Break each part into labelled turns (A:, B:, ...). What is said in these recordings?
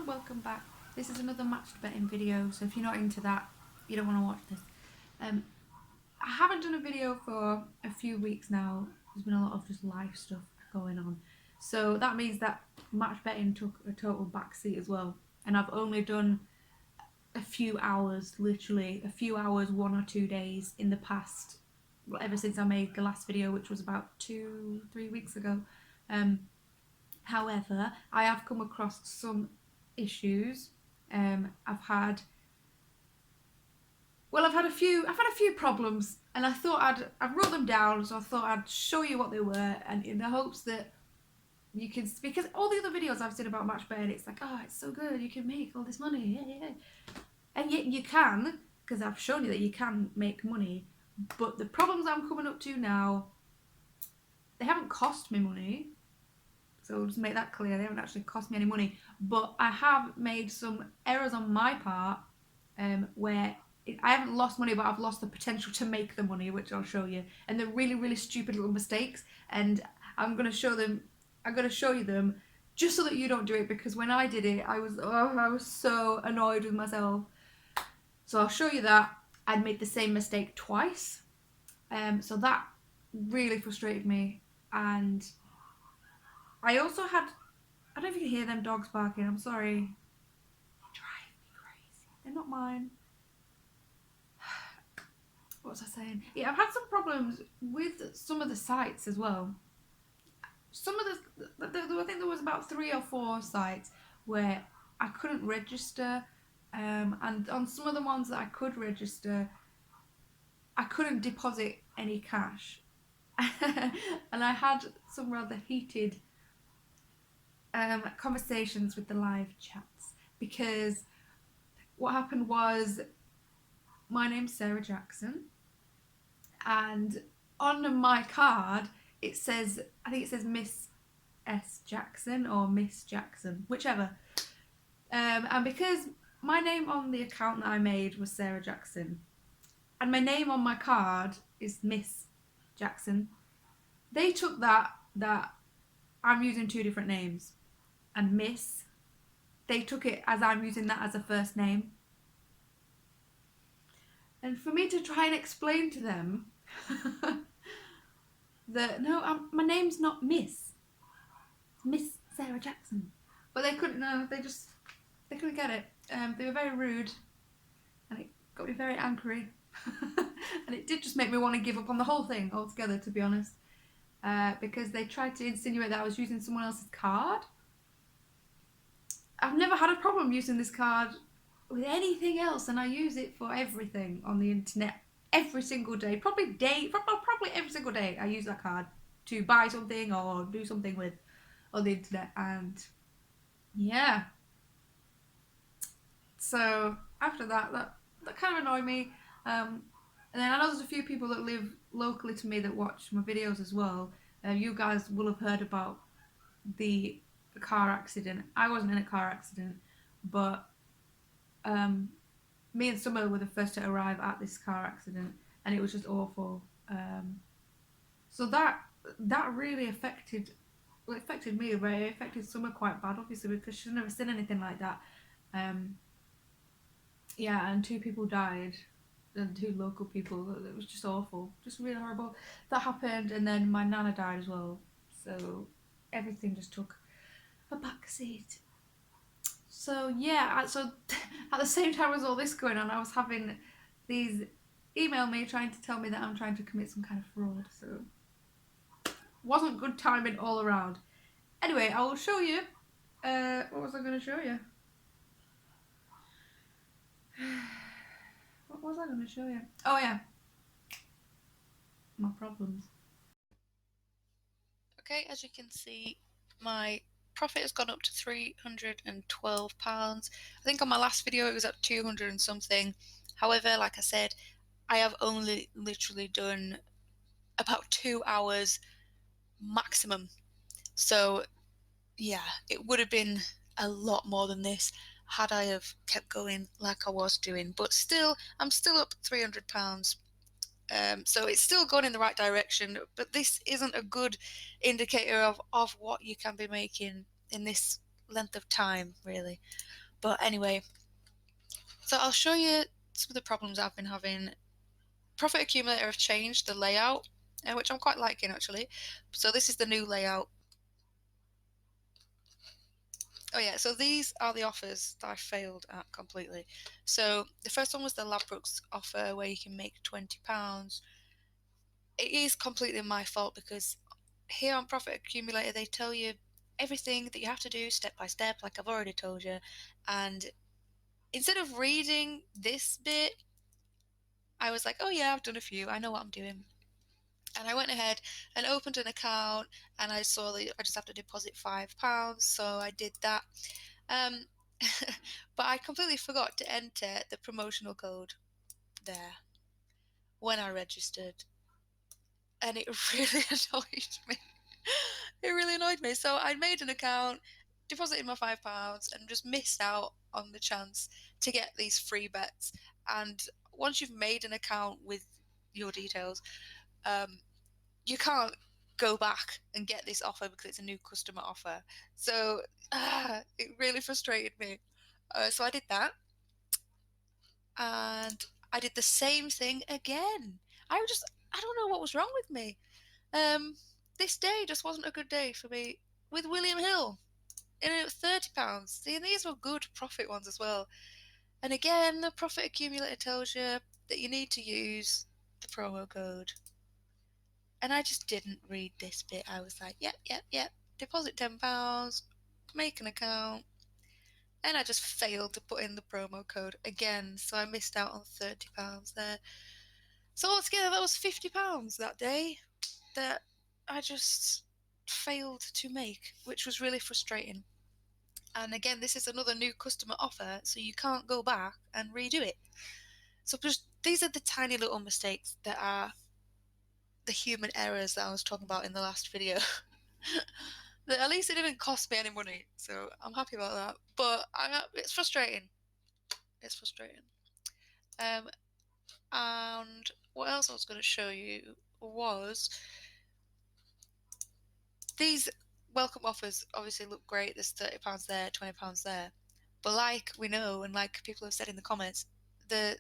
A: everyone, welcome back. This is another matched betting video, so if you're not into that, you don't want to watch this. I haven't done a video for a few weeks now. There's been a lot of just life stuff going on. So that means that match betting took a total backseat as well. And I've only done a few hours, literally a few hours, 1 or 2 days in the past, ever since I made the last video, which was about 2-3 weeks ago. However, I have come across some issues. I've had a few problems, and I thought I've wrote them down, so I thought I'd show you what they were, and in the hopes that you can, because all the other videos I've seen about match betting, it's like, oh, it's so good, you can make all this money, yeah. And yet you can, because I've shown you that you can make money. But the problems I'm coming up to now, they haven't cost me money. So I'll just make that clear, they haven't actually cost me any money. But I have made some errors on my part, where I haven't lost money, but I've lost the potential to make the money, which I'll show you. And they're really, really stupid little mistakes. And I'm going to show you them just so that you don't do it, because when I did it, I was so annoyed with myself. So I'll show you that. I'd made the same mistake twice. So that really frustrated me. And I also had, I don't know if you can hear them dogs barking, I'm sorry. They drive me crazy. They're not mine. What was I saying? Yeah, I've had some problems with some of the sites as well. Some of I think there was about 3 or 4 sites where I couldn't register. And on some of the ones that I could register, I couldn't deposit any cash. And I had some rather heated conversations with the live chats, because what happened was, my name's Sarah Jackson, and on my card it says, I think it says Miss S Jackson or Miss Jackson, whichever. And because my name on the account that I made was Sarah Jackson, and my name on my card is Miss Jackson, they took that I'm using 2 different names. And Miss, they took it as I'm using that as a first name. And for me to try and explain to them that no, my name's not Miss, it's Miss Sarah Jackson. But they couldn't know, they couldn't get it. They were very rude, and it got me very angry. And it did just make me want to give up on the whole thing altogether, to be honest. Because they tried to insinuate that I was using someone else's card. I've never had a problem using this card with anything else, and I use it for everything on the internet every single day. Probably every single day I use that card to buy something or do something with on the internet. And yeah, so after that kind of annoyed me. And then I know there's a few people that live locally to me that watch my videos as well. You guys will have heard about the car accident. I wasn't in a car accident, but me and Summer were the first to arrive at this car accident, and it was just awful. So that really affected me, but it affected Summer quite bad, obviously, because she's never seen anything like that. Yeah, and 2 people died, and 2 local people. It was just awful, just really horrible. That happened, and then my nana died as well. So everything just took a backseat. So yeah, so at the same time as all this going on, I was having these email me trying to tell me that I'm trying to commit some kind of fraud. So wasn't good timing all around. Anyway, I will show you. What was I going to show you? What was I going to show you? Oh yeah, my problems. Okay, as you can see, my profit has gone up to £312. I think on my last video it was at 200 and something. However, like I said, I have only literally done about 2 hours maximum. So yeah, it would have been a lot more than this had I have kept going like I was doing. But still, I'm still up £300. So it's still going in the right direction, but this isn't a good indicator of what you can be making in this
B: length of time, really. But anyway, so I'll show you some of the problems I've been having. Profit Accumulator have changed the layout, which I'm quite liking actually. So this is the new layout. Oh yeah, so these are the offers that I failed at completely. So the first one was the Ladbrokes offer where you can make £20. It is completely my fault because here on Profit Accumulator they tell you everything that you have to do step by step, like I've already told you. And instead of reading this bit, I was like, oh yeah, I've done a few, I know what I'm doing. And I went ahead and opened an account and I saw that I just have to deposit £5, so I did that. Um, but I completely forgot to enter the promotional code there when I registered, and it really annoyed me. It really annoyed me. So I made an account, deposited my £5, and just missed out on the chance to get these free bets. And once you've made an account with your details, you can't go back and get this offer because it's a new customer offer. So it really frustrated me. So I did that, and I did the same thing again. I don't know what was wrong with me. Um, this day just wasn't a good day for me with William Hill. And it was £30. See, and these were good profit ones as well. And again, the profit accumulator tells you that you need to use the promo code. And I just didn't read this bit. I was like, yep, yep, yep. Deposit £10, make an account. And I just failed to put in the promo code again. So I missed out on £30 there. So altogether, that was £50 that day that I just failed to make, which was really frustrating. And again, this is another new customer offer, so you can't go back and redo it. So just these are the tiny little mistakes that are the human errors that I was talking about in the last video. At least it didn't cost me any money, so I'm happy about that. But it's frustrating. It's frustrating. Um, and what else I was going to show you was these welcome offers obviously look great. There's £30 there, £20 there. But like we know, and like people have said in the comments, the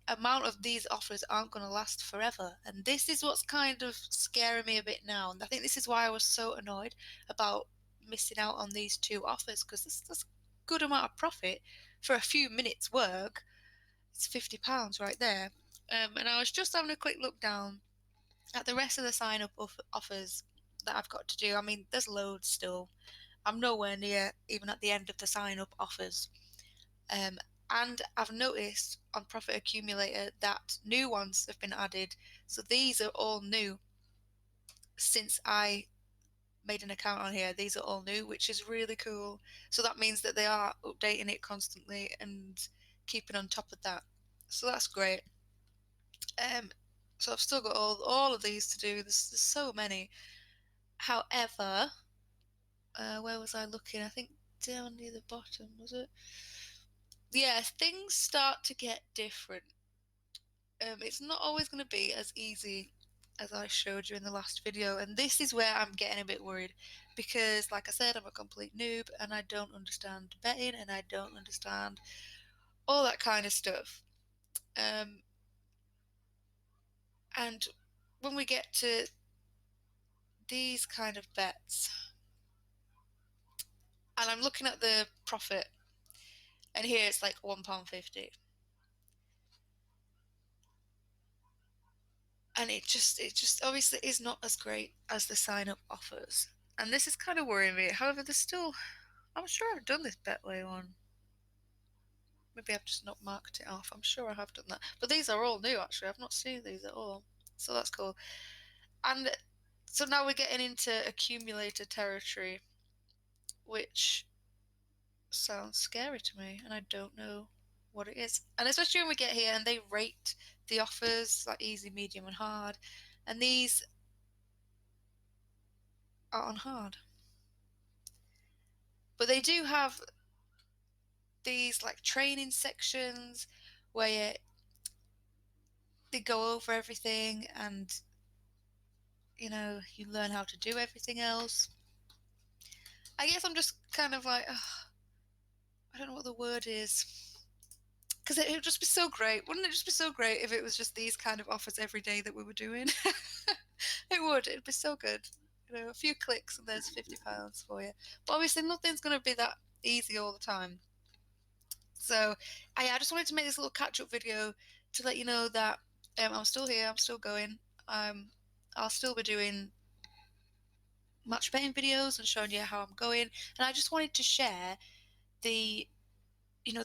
B: amount of these offers aren't going to last forever. And this is what's kind of scaring me a bit now. And I think this is why I was so annoyed about missing out on these two offers, because that's a good amount of profit for a few minutes work. It's £50 right there. And I was just having a quick look down at the rest of the sign up offers that I've got to do. I mean, there's loads still. I'm nowhere near even at the end of the sign up offers. Um, and I've noticed on Profit Accumulator that new ones have been added. So these are all new since I made an account on here. These are all new, which is really cool. So that means that they are updating it constantly and keeping on top of that. So that's great. Um, so I've still got all of these to do. There's so many. However, where was I looking? I think down near the bottom, was it? Yeah, things start to get different. It's not always going to be as easy as I showed you in the last video, and this is where I'm getting a bit worried because, like I said, I'm a complete noob and I don't understand betting and I don't understand all that kind of stuff. And when we get to these kind of bets, and I'm looking at the profit, and here it's like £1.50. And it just obviously is not as great as the sign up offers, and this is kind of worrying me. However, there's still, I'm sure I've done this Betway one. Maybe I've just not marked it off. I'm sure I have done that, but these are all new actually. I've not seen these at all, so that's cool. And so now we're getting into accumulator territory, which sounds scary to me, and I don't know what it is. And especially when we get here and they rate the offers like easy, medium, and hard, and these are on hard. But they do have these like training sections where they go over everything and you learn how to do everything else. I guess I'm just kind of like, ugh, I don't know what the word is. Because it would just be so great. Wouldn't it just be so great if it was just these kind of offers every day that we were doing? It would. It'd be so good. You know, a few clicks and there's £50 for you. But obviously, nothing's going to be that easy all the time. So, I just wanted to make this little catch-up video to let you know that I'm still here. I'm still going. Um, I'll still be doing match betting videos and showing you how I'm going. And I just wanted to share the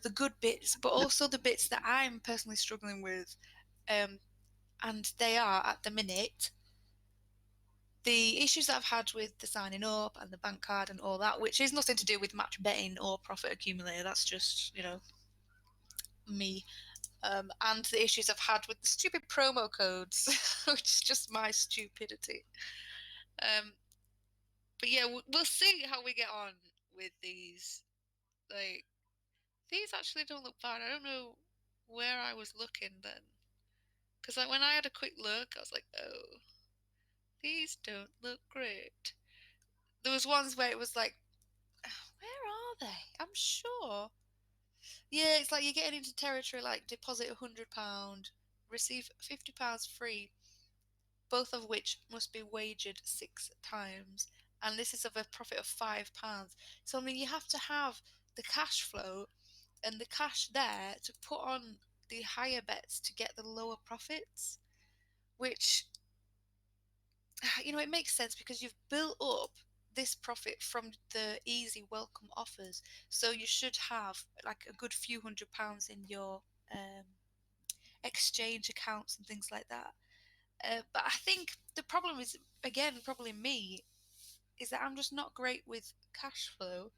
B: the good bits, but also the bits that I'm personally struggling with. Um, and they are at the minute the issues that I've had with the signing up and the bank card and all that, which is nothing to do with match betting or profit accumulator. That's just me. And the issues I've had with the stupid promo codes, which is just my stupidity. Um, but yeah, we'll see how we get on with these. Like, these actually don't look bad. I don't know where I was looking then. Because like, when I had a quick look, I was like, oh, these don't look great. There was ones where it was like, where are they? I'm sure. Yeah, it's like you're getting into territory like deposit £100, receive £50 free, both of which must be wagered 6 times. And this is of a profit of £5. So I mean you have to have the cash flow and the cash there to put on the higher bets to get the lower profits, which it makes sense because you've built up this profit from the easy welcome offers. So you should have like a good few £100s in your exchange accounts and things like that. But I think the problem is, again, probably me, is that I'm just not great with cash flow.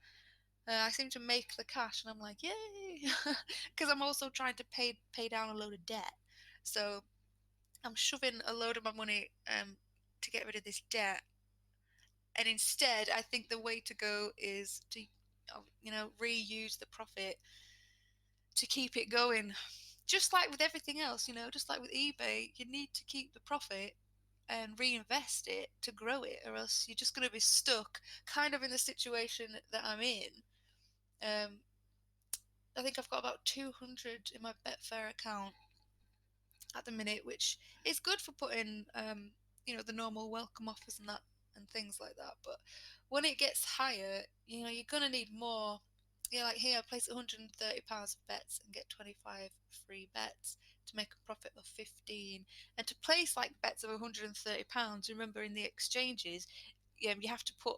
B: I seem to make the cash and I'm like, yay! Because I'm also trying to pay down a load of debt. So I'm shoving a load of my money to get rid of this debt. And instead, I think the way to go is to, reuse the profit to keep it going. Just like with everything else, just like with eBay, you need to keep the profit and reinvest it to grow it, or else you're just going to be stuck kind of in the situation that I'm in. Um, I think I've got about 200 in my Betfair account at the minute, which is good for putting, the normal welcome offers and that and things like that. But when it gets higher, you're gonna need more. Like here, I place £130 of bets and get 25 free bets to make a profit of 15. And to place like bets of £130, remember in the exchanges, you have to put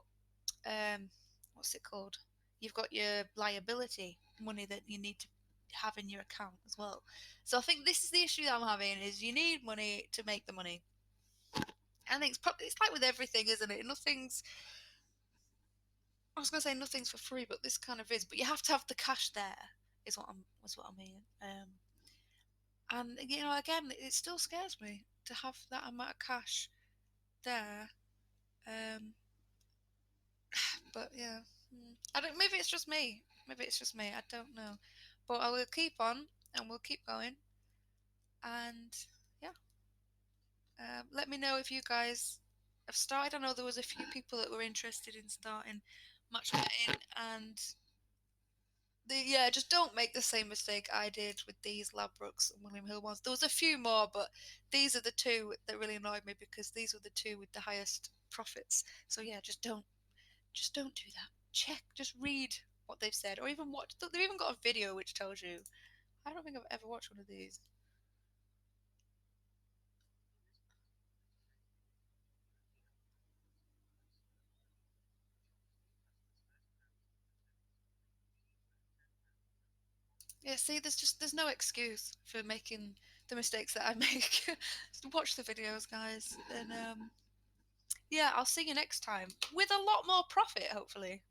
B: what's it called? You've got your liability money that you need to have in your account as well. So I think this is the issue that I'm having is you need money to make the money. I think it's like with everything, isn't it? I was gonna say nothing's for free, but this kind of is. But you have to have the cash there, is what I mean. And again, it still scares me to have that amount of cash there. Um, but yeah, I don't. Maybe it's just me. Maybe it's just me. I don't know. But I will keep on, and we'll keep going. And yeah, let me know if you guys have started. I know there was a few people that were interested in starting match betting, and yeah, just don't make the same mistake I did with these Ladbrokes and William Hill ones. There was a few more, but these are the two that really annoyed me because these were the two with the highest profits. So yeah, just don't do that. Check, just read what they've said, or even watch. They've even got a video which tells you. I don't think I've ever watched one of these. Yeah, see, there's no excuse for making the mistakes that I make. Just watch the videos, guys, and yeah, I'll see you next time with a lot more profit, hopefully.